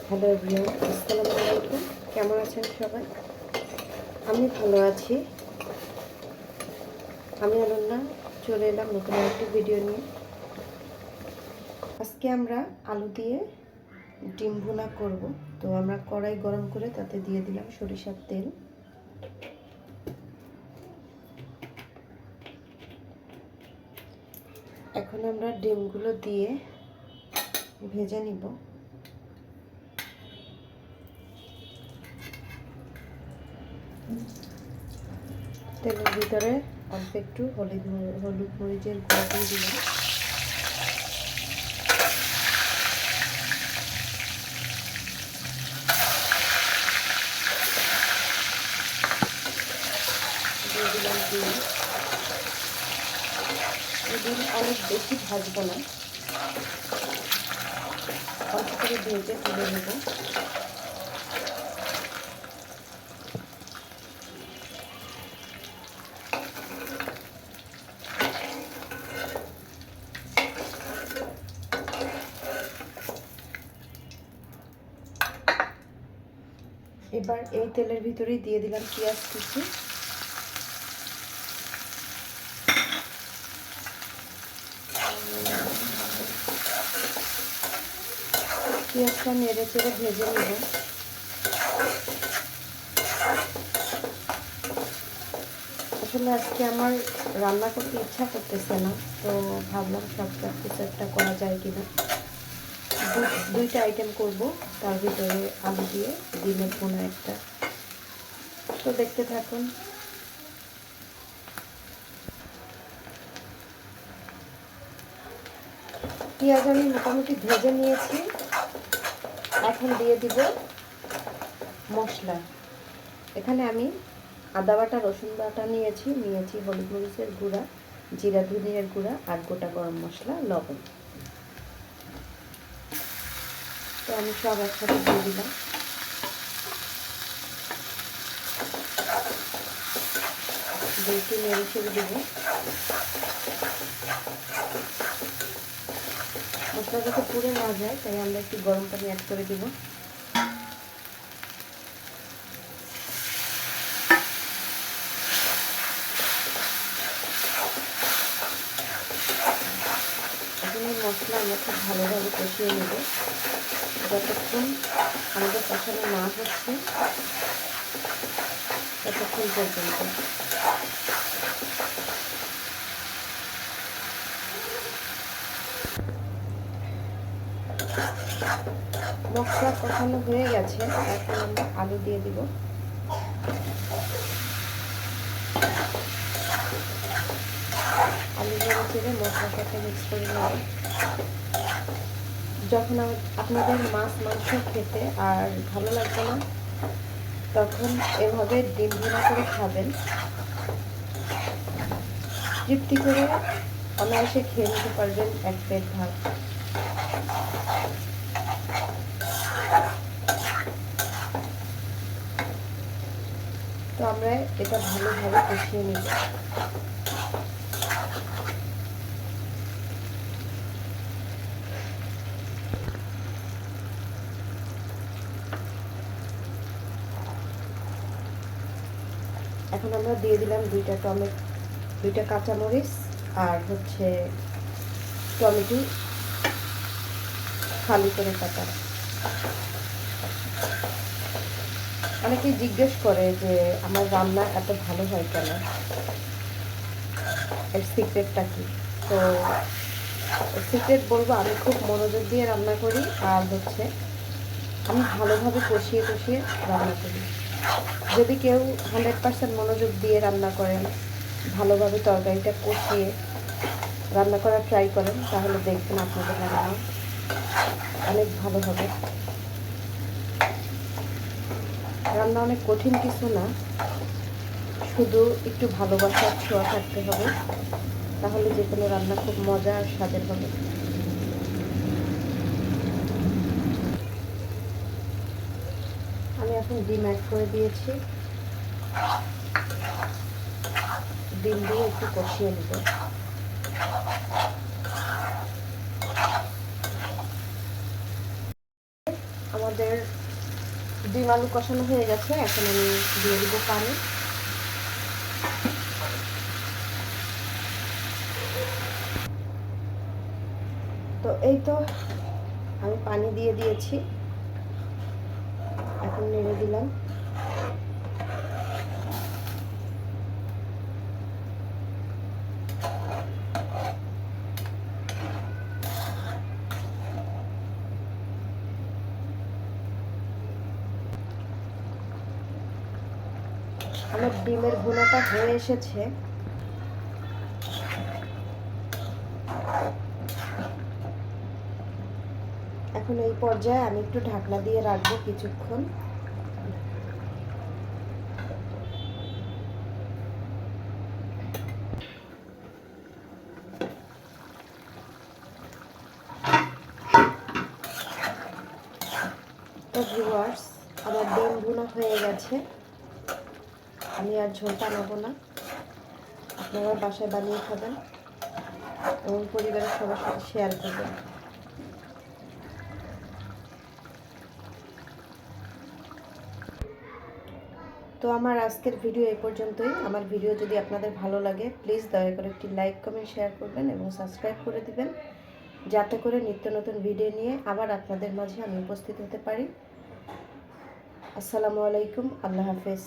Hello everyone, আসসালামু আলাইকুম। কেমন আছেন সবাই? আমি ভালো আছি। আমি অনন্যা চলে এলাম নতুন একটি ভিডিও নিয়ে। আজকে আমরা আলু দিয়ে ডিম ভুনা করব। তো আমরা কড়াই গরম করে তাতে দিয়ে দিলাম সরিষার তেল। এখন আমরা ডিমগুলো দিয়ে ভেজে নিব। তেলের ভিতরে অল্প একটু হলুদ মরিচের গুঁড়া দিয়ে দিলাম। দিয়ে দিলাম ডিম। ডিম অনেক বেশি ভাজবো না, অল্প করে ভেজে তুলে নেব। এবার এই তেলের ভিতরেই দিয়ে দিলাম পেঁয়াজ কুচি। পেঁয়াজটা নেড়ে চেড়ে ভেজে নেব। আসলে আজকে আমার রান্না করতে ইচ্ছা করতেছে না, তো ভাবলাম সবটা কিছু একটা করা যায় কিনা। দুইটা আইটেম করব, তার ভিতরে আলু দিয়ে ডিমের ভুনা একটা। তো দেখতে থাকুন। পেঁয়াজ আমি মোটামুটি ভেজে নিয়েছি। এখন দিয়ে দিব মশলা। এখানে আমি আদা বাটা, রসুন বাটা নিয়েছি হলুদ মরিচের গুঁড়া, জিরা ধনিয়ার গুঁড়া আর গোটা গরম মশলা, লবণ। তো আমি সব একসাথে দিয়ে দিলাম। একটু নেড়ে ছেড়ে দেবো। মশলা যাতে পুড়ে না যায় তাই আমরা একটু গরম পানি অ্যাড করে দেব। এখন এই মশলা আমরা খুব ভালোভাবে কষিয়ে নেব যতক্ষণ আমাদের কষানো না হচ্ছে ততক্ষণ পর্যন্ত। মশলা কষানো হয়ে গেছে, এখন আমরা আলু দিয়ে দিব। আলু দিয়ে চেড়ে মশলার সাথে মিক্স করে নেব। যখন আপনাদের মাছ মাংস খেতে আর ভালো লাগবে না, তখন এভাবে ডিম ভুনা করে খাবেন। তৃপ্তি করে অনায়াসে খেয়ে নিতে পারবেন এক প্লেট ভাত। তো আমরা এটা ভালোভাবে কষিয়ে নিব। এখন আমরা দিয়ে দিলাম দুইটা কাঁচামরিচ আর টমেটো খালি করে কাটা। অনেকেই জিজ্ঞেস করে যে আমার রান্না এত ভালো হয় কেন, এর সিক্রেটটা কি? তো সিক্রেট বলবো, আমি খুব মনোযোগ দিয়ে রান্না করি আর আমি ভালোভাবে কষিয়ে রান্না করি। যদি কেউ 100% মনোযোগ দিয়ে রান্না করেন, ভালোভাবে তরকারিটা কষিয়ে রান্না করার ট্রাই করেন, তাহলে দেখবেন আপনাদের রান্না অনেক ভালো হবে। রান্না অনেক কঠিন কিছু না, শুধু একটু ভালোবাসার ছোঁয়া থাকতে হবে, তাহলে যে কোনো রান্না খুব মজা আর স্বাদের হবে। আমি এখন ডিম অ্যাড করে দিয়েছি। ডিম দিয়ে একটু কষিয়ে নেব। আমাদের ডিম আলু কষানো হয়ে গেছে, এখন আমি দিয়ে দিব পানি। তো এই তো আমি পানি দিয়ে দিয়েছি, এখন নেড়ে দিলাম। আমার ডিমের ভুনাটা হয়ে এসেছে। এখন এই পর্যায়ে আমি একটু ঢাকনা দিয়ে রাখবো কিছুক্ষণ। তো ভিউয়ার্স, আমার ডিম ভুনা হয়ে গেছে, আমি আর ঝোল টানাবো না। আপনারা বাসায় বানিয়ে খাবেন এবং পরিবারের সবার সাথে শেয়ার করবেন। তো আমার আজকের ভিডিও এই পর্যন্তই। আমার ভিডিও যদি আপনাদের ভালো লাগে প্লিজ দয়া করে একটি লাইক কমেন্ট শেয়ার করবেন এবং সাবস্ক্রাইব করে দিবেন, যাতে করে নিত্য নতুন ভিডিও নিয়ে আবার আপনাদের মাঝে আমি উপস্থিত হতে পারি। আসসালামু আলাইকুম, আল্লাহ হাফেজ।